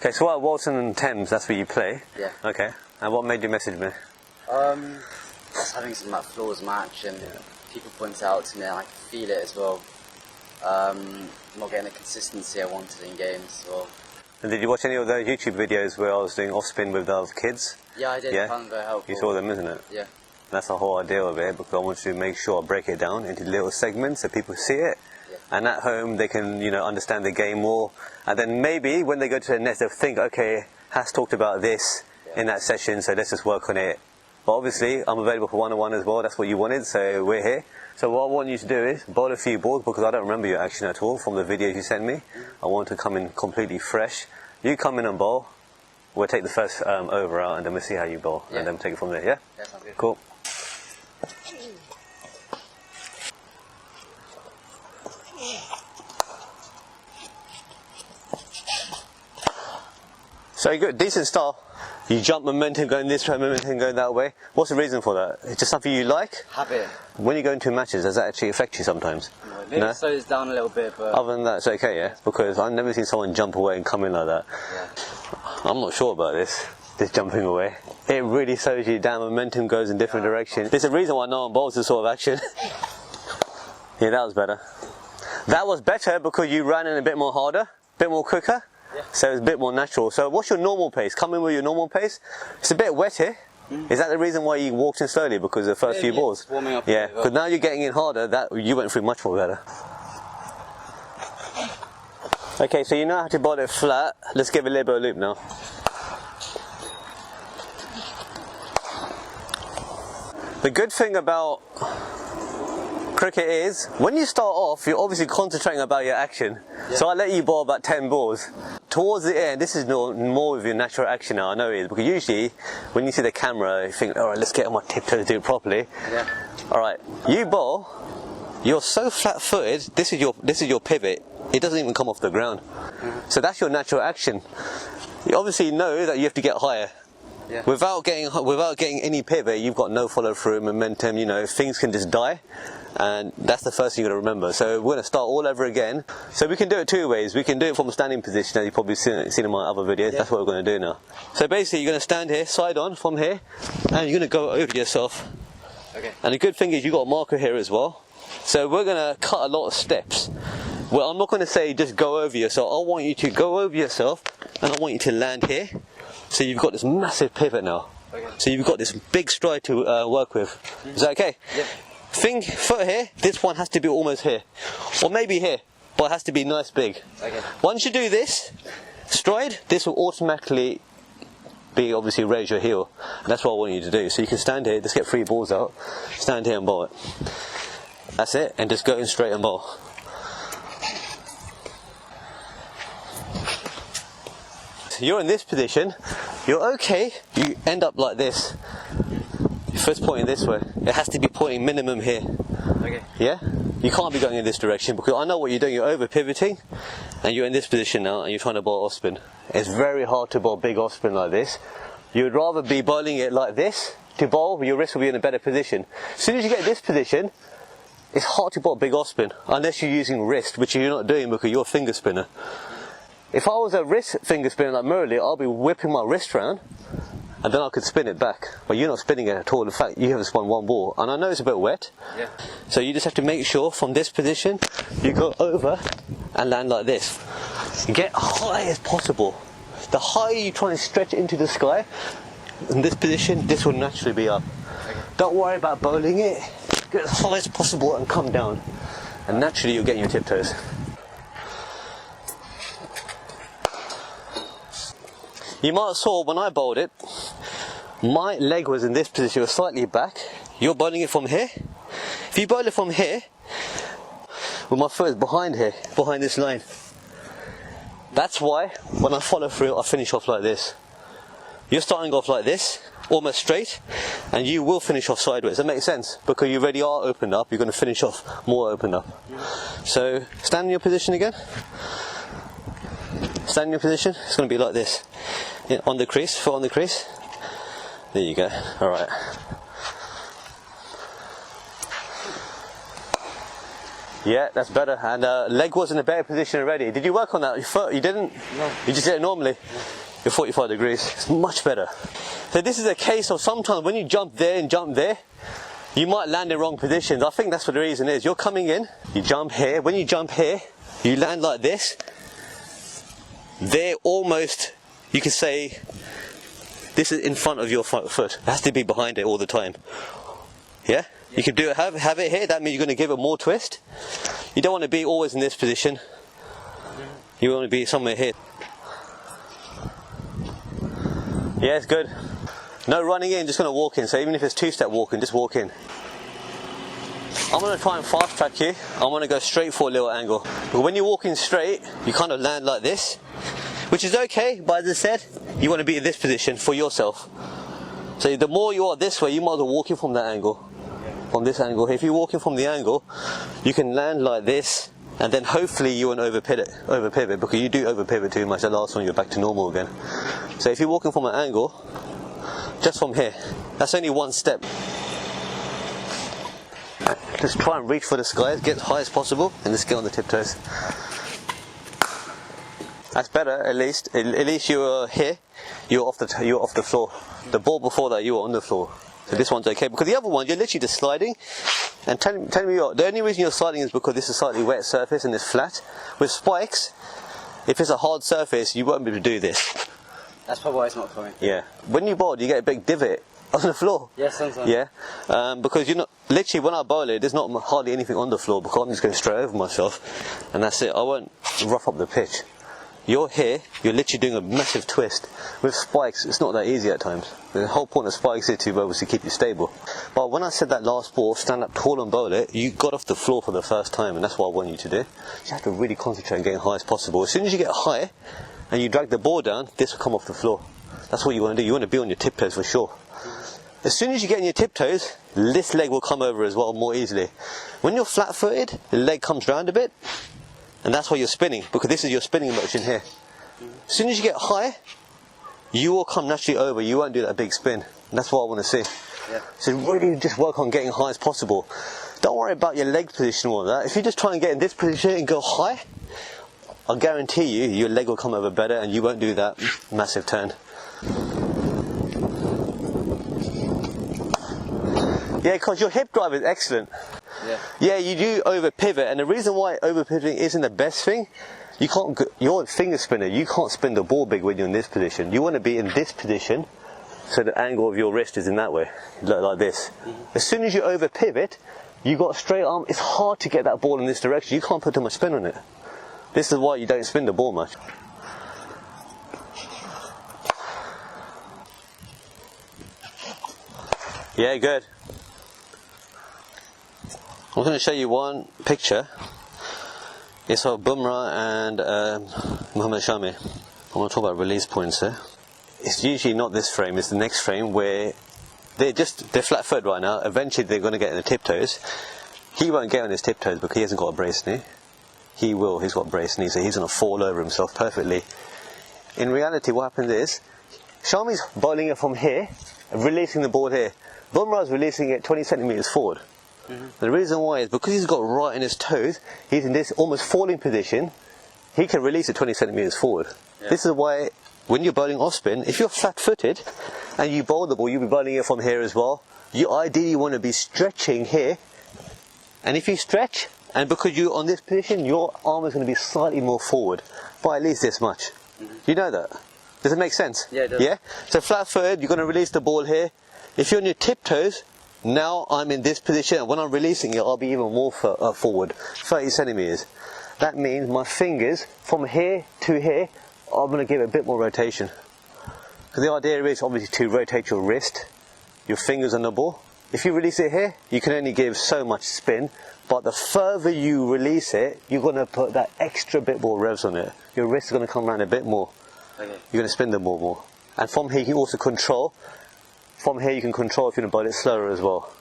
Okay, so what, Walton and Thames, that's where you play? Yeah. Okay, and what made you message me? Just having some like flaws match, and people point out to me, and I can feel it as well. Not getting the consistency I wanted in games. Or... And did you watch any of those YouTube videos where I was doing off spin with the other kids? Yeah, I did. Yeah? Found very helpful. You saw them, isn't it? Yeah. That's the whole idea of it, because I want to make sure I break it down into little segments so people see it. Yeah. And at home they can, you know, understand the game more. And then maybe when they go to the nets they'll think, okay, Has talked about this in that session, so let's just work on it. But obviously I'm available for one-on-one as well, that's what you wanted, so we're here. So what I want you to do is bowl a few balls, because I don't remember your action at all from the videos you sent me. I want to come in completely fresh. You come in and bowl, we'll take the first over out and then we'll see how you bowl, and then take it from there, yeah? Yeah, sounds good. Cool. So you got decent start. You jump momentum going this way, momentum going that way. What's the reason for that? It's just something you like? Habit. When you go into matches, does that actually affect you sometimes? Maybe it slows down a little bit, but... Other than that, it's okay, yeah? Because I've never seen someone jump away and come in like that. Yeah. I'm not sure about this jumping away. It really slows you down, momentum goes in different directions. There's a reason why no one bowls this sort of action. Yeah, that was better. That was better because you ran in a bit more harder, a bit more quicker. Yeah. So it's a bit more natural. So what's your normal pace? Come in with your normal pace. It's a bit wet here. Is that the reason why you walked in slowly? Because of the first few balls? Warming up. Yeah, because now you're getting in harder. That you went through much more better. Okay, so you know how to bowl it flat. Let's give it a little bit of loop now. The good thing about cricket is, when you start off, you're obviously concentrating about your action. Yeah. So I let you bowl about 10 balls. Towards the end, this is more of your natural action now, I know it is, because usually when you see the camera, you think, alright, let's get on my tiptoes to do it properly. Yeah. Alright, you bowl, you're so flat-footed, this is your pivot, it doesn't even come off the ground. So that's your natural action. You obviously know that you have to get higher. Yeah. Without getting any pivot, you've got no follow-through, momentum, you know, things can just die. And that's the first thing you've got to remember. So we're going to start all over again. So we can do it two ways. We can do it from a standing position, as you've probably seen in my other videos. Yeah. That's what we're going to do now. So basically you're going to stand here, side on, from here, and you're going to go over yourself. Okay. And the good thing is you've got a marker here as well. So we're going to cut a lot of steps. Well, I'm not going to say just go over yourself. I want you to go over yourself, and I want you to land here. So you've got this massive pivot now. Okay. So you've got this big stride to work with. Is that okay? Yeah. Foot here, this one has to be almost here. Or maybe here, but it has to be nice big. Okay. Once you do this, stride, this will automatically be obviously raise your heel. And that's what I want you to do. So you can stand here, just get 3 balls out, stand here and bowl it. That's it, and just go in straight and bowl. So you're in this position, you're okay, you end up like this. First pointing this way. It has to be pointing minimum here. Okay. Yeah? You can't be going in this direction, because I know what you're doing. You're over pivoting and you're in this position now and you're trying to bowl off spin. It's very hard to bowl big off spin like this. You would rather be bowling it like this to bowl, your wrist will be in a better position. As soon as you get this position, it's hard to bowl big off spin unless you're using wrist, which you're not doing because you're a finger spinner. If I was a wrist finger spinner like Murali, I'll be whipping my wrist around and then I could spin it back. But you're not spinning it at all. In fact, you haven't spun one ball. And I know it's a bit wet. Yeah. So you just have to make sure from this position, you go over and land like this. Get high as possible. The higher you try and stretch into the sky, in this position, this will naturally be up. Okay. Don't worry about bowling it. Get as high as possible and come down. And naturally you'll get your tiptoes. You might have saw when I bowled it, my leg was in this position, it was slightly back. You're bowling it from here. If you bowl it from here, well, my foot is behind here, behind this line. That's why when I follow through, I finish off like this. You're starting off like this, almost straight, and you will finish off sideways. That makes sense, because you already are opened up, you're going to finish off more opened up. So, stand in your position again. Stand in your position, it's going to be like this. Yeah, on the crease, foot on the crease. There you go. Alright. Yeah, that's better. And leg was in a better position already. Did you work on that? You didn't? No. You just did it normally? Yeah. You're 45 degrees. It's much better. So this is a case of sometimes when you jump there and jump there, you might land in wrong positions. I think that's what the reason is. You're coming in, you jump here. When you jump here, you land like this. They're almost, you could say, this is in front of your front foot. It has to be behind it all the time. Yeah? You can do it, have it here. That means you're going to give it more twist. You don't want to be always in this position. You want to be somewhere here. Yeah, it's good. No running in, just going to walk in. So even if it's two-step walking, just walk in. I'm going to try and fast track you. I want to go straight for a little angle. But when you're walking straight, you kind of land like this, which is okay, but as I said, you want to be in this position for yourself. So the more you are this way, you might as well walk in from that angle. From this angle. If you're walking from the angle, you can land like this, and then hopefully you won't over pivot, because you do over pivot too much. The last one, you're back to normal again. So if you're walking from an angle, just from here, that's only one step. Just try and reach for the sky, get as high as possible, and just get on the tiptoes. That's better, at least. At least you're here, you're off the floor. The ball before that, you were on the floor. So this one's okay, because the other one, you're literally just sliding. And tell me what, the only reason you're sliding is because this is a slightly wet surface and it's flat. With spikes, if it's a hard surface, you won't be able to do this. That's probably why it's not coming. Yeah. When you bowl, you get a big divot on the floor. Yes, sometimes. Yeah. Because you're not, literally when I bowl it, there's not hardly anything on the floor, because I'm just going straight over myself. And that's it. I won't rough up the pitch. You're here, you're literally doing a massive twist. With spikes, it's not that easy at times. The whole point of spikes is to obviously keep you stable. But when I said that last ball, stand up tall and bowl it, you got off the floor for the first time, and that's what I want you to do. You have to really concentrate on getting high as possible. As soon as you get high, and you drag the ball down, this will come off the floor. That's what you want to do. You want to be on your tiptoes for sure. As soon as you get on your tiptoes, this leg will come over as well more easily. When you're flat-footed, the leg comes round a bit, and that's why you're spinning, because this is your spinning motion here. As soon as you get high, you will come naturally over. You won't do that big spin. And that's what I want to see. Yeah. So really just work on getting high as possible. Don't worry about your leg position or that. If you just try and get in this position and go high, I'll guarantee you, your leg will come over better and you won't do that massive turn. Yeah, because your hip drive is excellent. Yeah, you do over pivot, and the reason why over pivoting isn't the best thing, you're a finger spinner, you can't spin the ball big when you're in this position. You want to be in this position, so the angle of your wrist is in that way, like this. As soon as you over pivot, you got a straight arm, it's hard to get that ball in this direction, you can't put too much spin on it. This is why you don't spin the ball much. Yeah, good. I'm going to show you one picture. It's of Bumrah and Mohammad Shami. I want to talk about release points here. It's usually not this frame, it's the next frame where they're flat-footed right now. Eventually they're going to get in the tiptoes. He won't get on his tiptoes because he hasn't got a brace knee. He will, he's got a brace knee, so he's going to fall over himself perfectly. In reality, what happens is, Shami's bowling it from here, releasing the ball here. Bumrah's releasing it 20 centimetres forward. The reason why is because he's got right in his toes, he's in this almost falling position, he can release it 20 centimetres forward. Yeah. This is why when you're bowling off spin, if you're flat footed and you bowl the ball, you'll be bowling it from here as well. You ideally want to be stretching here, and if you stretch, and because you're on this position, your arm is going to be slightly more forward, by at least this much. You know that? Does it make sense? Yeah, it does. Yeah? So flat footed, you're going to release the ball here. If you're on your tiptoes, now I'm in this position, and when I'm releasing it, I'll be even more forward, 30 centimetres. That means my fingers, from here to here, I'm going to give it a bit more rotation. Because the idea is obviously to rotate your wrist, your fingers on the ball. If you release it here, you can only give so much spin, but the further you release it, you're going to put that extra bit more revs on it. Your wrist is going to come around a bit more. Okay. You're going to spin the ball more. And from here you can also control. From here you can control if you want to bowl it slower as well.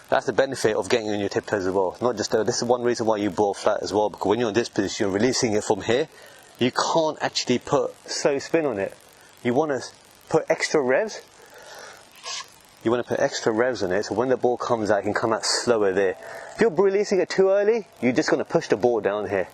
That's the benefit of getting on your tiptoes as well. Not just this is one reason why you bowl flat as well, because when you're in this position, you're releasing it from here, you can't actually put slow spin on it. You want to put extra revs you want to put extra revs on it, so when the ball comes out, it can come out slower there. If you're releasing it too early, you're just going to push the ball down here.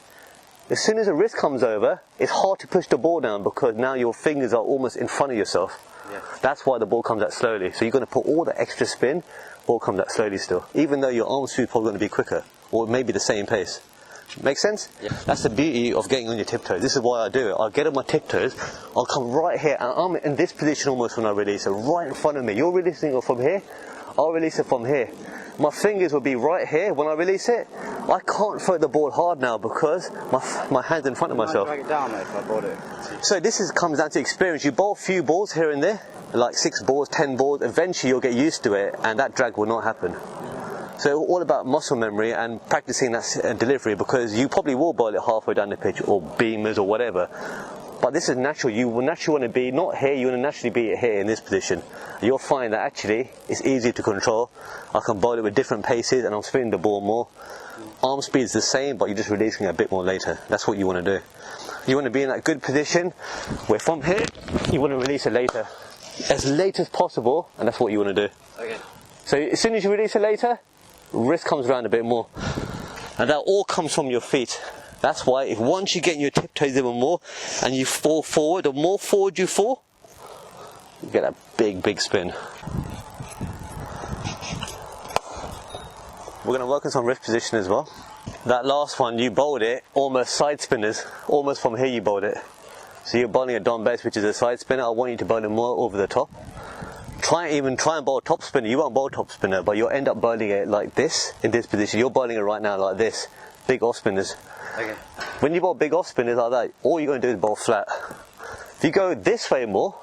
As soon as the wrist comes over, it's hard to push the ball down because now your fingers are almost in front of yourself. Yeah. That's why the ball comes out slowly. So you're going to put all the extra spin, ball comes out slowly still. Even though your arm speed is probably going to be quicker, or maybe the same pace. Make sense? Yeah. That's the beauty of getting on your tiptoes. This is why I do it. I'll get on my tiptoes, I'll come right here, and I'm in this position almost when I release it, right in front of me. You're releasing it from here, I'll release it from here. My fingers will be right here when I release it. I can't throw the ball hard now because my hand's in front of myself. Drag it down if I bought it. So this comes down to experience. You bowl a few balls here and there, like 6 balls, 10 balls. Eventually you'll get used to it and that drag will not happen. So all about muscle memory and practicing that delivery, because you probably will bowl it halfway down the pitch or beamers or whatever. But this is natural. You will naturally want to be not here, you want to naturally be here in this position. You'll find that actually it's easy to control. I can bowl it with different paces and I'm spinning the ball more. Arm speed is the same, but you're just releasing it a bit more later. That's what you want to do. You want to be in that good position where from here you want to release it later, as late as possible, and that's what you want to do. Okay. So as soon as you release it later, wrist comes around a bit more, and that all comes from your feet. That's why if once you get in your tiptoes even more and you fall forward, the more forward you fall, you get a big spin. We're going to work on some wrist position as well. That last one, you bowled it almost side spinners, almost from here you bowled it. So you're bowling a Dom Bess, which is a side spinner. I want you to bowl it more over the top. Try and bowl top spinner. You won't bowl top spinner, but you'll end up bowling it like this, in this position. You're bowling it right now like this. Big off spinners. Okay. When you bowl big off spinners like that, all you're going to do is bowl flat. If you go this way more,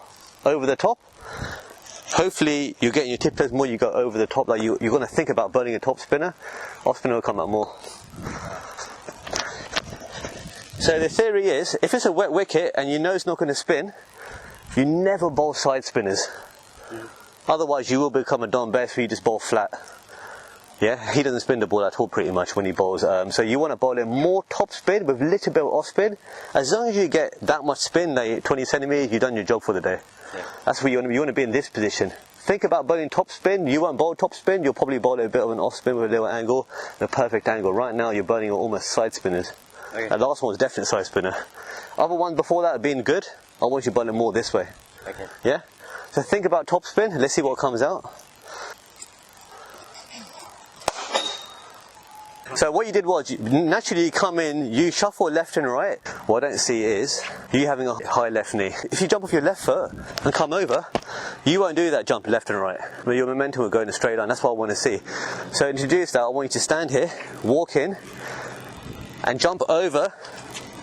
over the top, hopefully you're getting your tiptoes more, you go over the top. Like you're going to think about bowling a top spinner. Off spinner will come out more. So the theory is, if it's a wet wicket and you know it's not going to spin, you never bowl side spinners. Otherwise you will become a Dom Bess where you just bowl flat. Yeah, he doesn't spin the ball at all pretty much when he bowls. So you want to bowl in more top spin with a little bit of off spin. As long as you get that much spin, like 20 centimeters, you've done your job for the day. Yeah. That's where you want to be in this position. Think about bowling top spin. You won't bowl top spin, you'll probably bowl a bit of an off spin with a little angle, the perfect angle. Right now you're bowling almost side spinners. Okay. The last one was definitely side spinner. Other ones before that have been good. I want you bowling more this way. Okay. Yeah? So think about top spin, let's see what comes out. So what you did was, naturally you come in, you shuffle left and right. What I don't see is, you having a high left knee. If you jump off your left foot and come over, you won't do that jump left and right. But your momentum will go in a straight line, that's what I want to see. So to introduce that, I want you to stand here, walk in, and jump over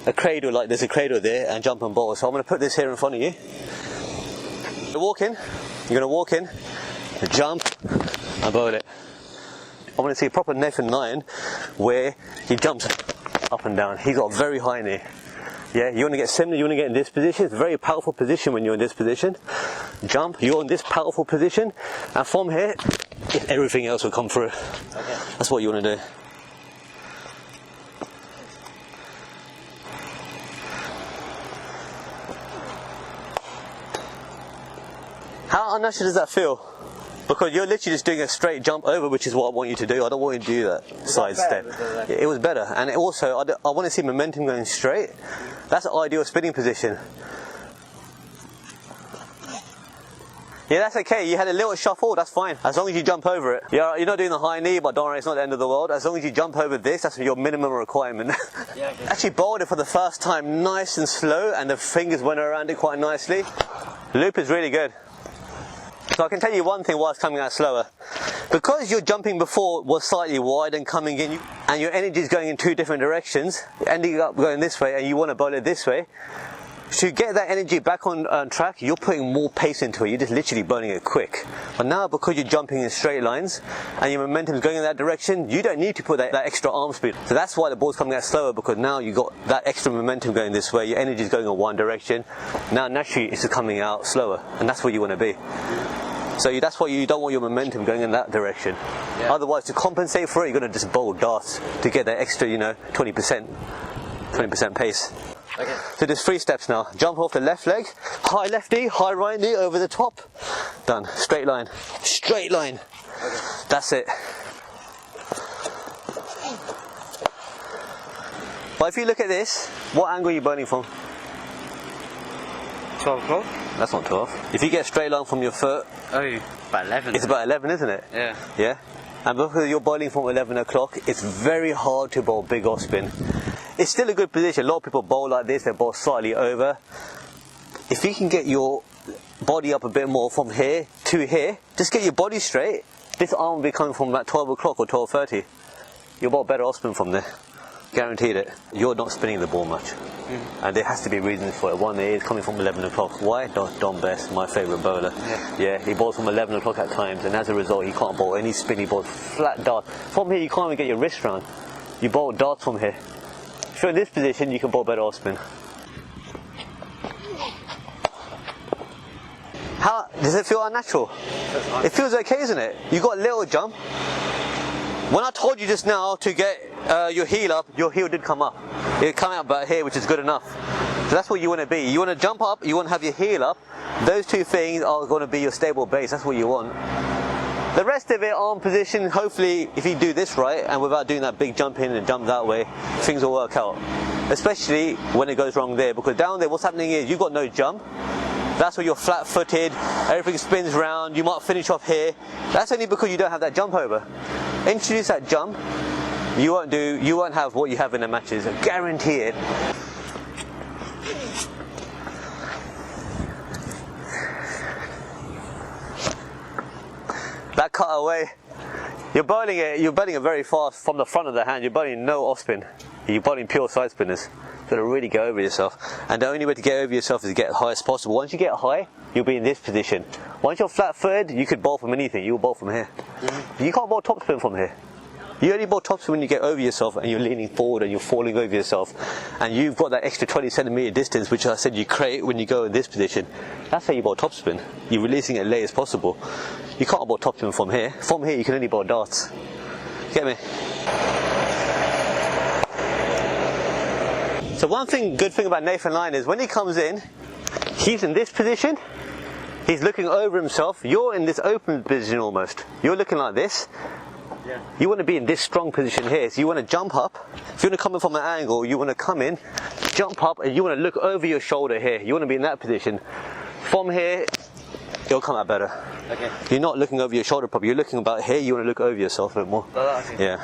a cradle, like there's a cradle there, and jump and bowl. So I'm going to put this here in front of you. You're going to walk in, jump, and bowl it. I want to see a proper Nathan Lyon where he jumps up and down. He's got a very high knee. Yeah, you want to get similar, you want to get in this position. It's a very powerful position when you're in this position. Jump, you're in this powerful position, and from here, everything else will come through. Okay. That's what you want to do. How unnatural does that feel? Because you're literally just doing a straight jump over, which is what I want you to do. I don't want you to do that side step. It was better. And also, I want to see momentum going straight. That's the ideal spinning position. Yeah, that's okay. You had a little shuffle, that's fine. As long as you jump over it. You're not doing the high knee, but don't worry, it's not the end of the world. As long as you jump over this, that's your minimum requirement. Yeah, okay. Actually bowled it for the first time nice and slow, and the fingers went around it quite nicely. Loop is really good. So I can tell you one thing why it's coming out slower. Because your jumping before was slightly wide and coming in, and your energy is going in two different directions, ending up going this way, and you want to bowl it this way, to get that energy back on track, you're putting more pace into it. You're just literally bowling it quick. But now, because you're jumping in straight lines, and your momentum is going in that direction, you don't need to put that extra arm speed. So that's why the ball's coming out slower, because now you've got that extra momentum going this way, your energy is going in one direction. Now naturally it's just coming out slower, and that's where you want to be. So that's why you don't want your momentum going in that direction. Yeah. Otherwise, to compensate for it, you're going to just bowl darts to get that extra, 20% pace. Okay. So there's 3 steps now. Jump off the left leg, high left knee, high right knee over the top. Done. Straight line. Straight line. Okay. That's it. But if you look at this, what angle are you bowling from? 12 o'clock? That's not 12. If you get a straight line from your foot, Oh, about 11. it's about 11, isn't it? Yeah. Yeah? And because you're bowling from 11 o'clock, it's very hard to bowl big off spin. It's still a good position. A lot of people bowl like this, they bowl slightly over. If you can get your body up a bit more from here to here, just get your body straight, this arm will be coming from about 12 o'clock or 12:30. You'll bowl better off spin from there. Guaranteed it. You're not spinning the ball much. And there has to be reasons for it. One is coming from 11 o'clock. Why? Dom Bess, my favourite bowler. Yeah, he bowls from 11 o'clock at times, and as a result, he can't bowl any spin. He bowls flat darts. From here, you can't even get your wrist round. You bowl darts from here. So in this position, you can bowl better off spin. How does it feel unnatural? It feels okay, isn't it? You got a little jump. When I told you just now to get your heel up, your heel did come up. It came out about here, which is good enough. So that's what you want to be. You want to jump up, you want to have your heel up. Those two things are going to be your stable base. That's what you want. The rest of it, arm position, hopefully if you do this right and without doing that big jump in and jump that way, things will work out. Especially when it goes wrong there, because down there what's happening is you've got no jump. That's where you're flat footed, everything spins round, you might finish off here. That's only because you don't have that jump over. Introduce that jump, you won't have what you have in the matches, I guarantee it. That cut away, you're bowling it very fast from the front of the hand, you're bowling no off spin, you're bowling pure side spinners. You've got to really get over yourself, and the only way to get over yourself is to get as high as possible. Once you get high, you'll be in this position. Once you're flat footed, you could bowl from anything, you'll bowl from here. You can't bowl top spin from here. You only bowl top spin when you get over yourself and you're leaning forward and you're falling over yourself, and you've got that extra 20 centimetre distance which I said you create when you go in this position. That's how you bowl top spin. You're releasing it as late as possible. You can't bowl top spin from here. From here you can only bowl darts. Get me? So one good thing about Nathan Lyon is when he comes in, he's in this position, he's looking over himself, you're in this open position almost. You're looking like this. Yeah. You want to be in this strong position here, so you want to jump up. If you want to come in from an angle, you want to come in, jump up, and you want to look over your shoulder here. You want to be in that position. From here, it'll come out better. Okay. You're not looking over your shoulder properly, you're looking about here, you want to look over yourself a bit more. Yeah.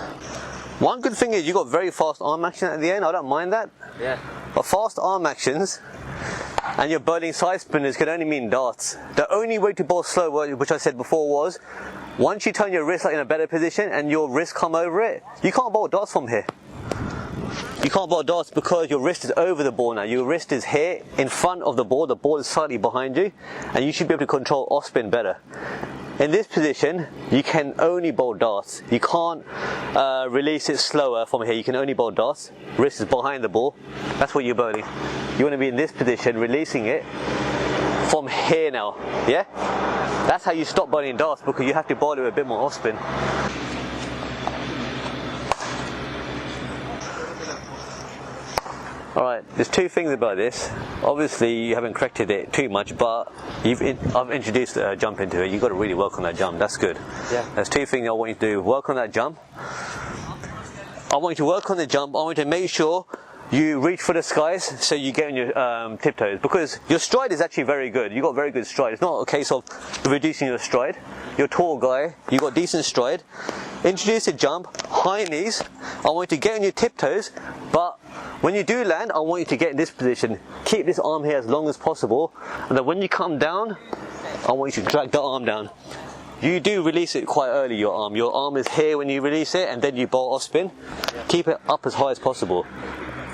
One good thing is you got very fast arm action at the end, I don't mind that. Yeah. But fast arm actions and your bowling side spinners can only mean darts. The only way to bowl slow, which I said before, was once you turn your wrist in a better position and your wrist come over it, you can't bowl darts from here. You can't bowl darts because your wrist is over the ball now. Your wrist is here in front of the ball is slightly behind you, and you should be able to control off spin better. In this position, you can only bowl darts. You can't release it slower from here. You can only bowl darts. Wrist is behind the ball. That's what you're bowling. You want to be in this position, releasing it from here now. Yeah? That's how you stop bowling darts, because you have to bowl it with a bit more off spin. Alright, there's two things about this. Obviously you haven't corrected it too much, but I've introduced a jump into it. You've got to really work on that jump, that's good. Yeah. There's two things I want you to do. Work on that jump. I want you to work on the jump. I want you to make sure you reach for the skies so you get on your tiptoes, because your stride is actually very good. You've got very good stride. It's not a case of reducing your stride. You're a tall guy, you've got decent stride. Introduce a jump, high knees. I want you to get on your tiptoes, but when you do land, I want you to get in this position. Keep this arm here as long as possible, and then when you come down, I want you to drag the arm down. You do release it quite early, your arm. Your arm is here when you release it, and then you bowl off spin. Keep it up as high as possible.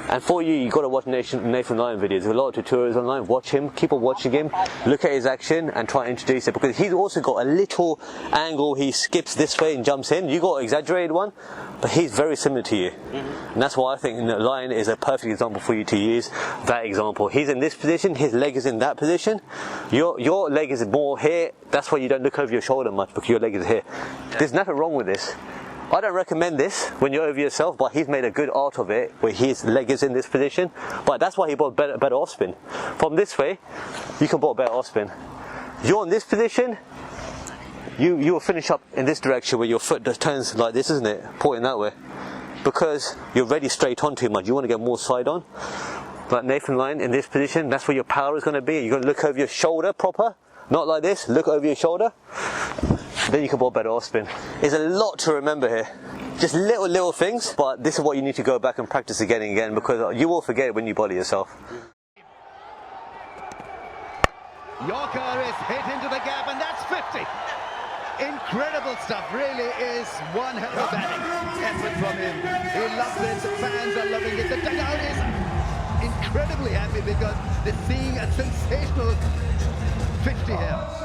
And for you, you've got to watch Nathan Lyon videos. There's a lot of tutorials online. Watch him, keep on watching him, look at his action and try and introduce it, because he's also got a little angle. He skips this way and jumps in. You got an exaggerated one, but he's very similar to you. And that's why I think Lyon is a perfect example for you to use that example. He's in this position, his leg is in that position. Your leg is more here. That's why you don't look over your shoulder much, because your leg is here. There's nothing wrong with this. I don't recommend this when you're over yourself, but he's made a good art of it where his leg is in this position. But that's why he bowled better off spin. From this way, you can bowl better off spin. You're in this position, you will finish up in this direction where your foot turns like this, isn't it? Pointing that way. Because you're ready straight on too much. You want to get more side on. But Nathan Lyon, in this position, that's where your power is going to be. You're going to look over your shoulder proper. Not like this. Look over your shoulder. Then you can bowl better off spin. There's a lot to remember here. Just little things. But this is what you need to go back and practice again and again, because you will forget when you bowl it yourself. Yorker is hit into the gap, and that's 50. Incredible stuff, really is one hell of a batting effort from him. He loves it, the fans are loving it, the dugout is incredibly happy because they're seeing a sensational 50 here.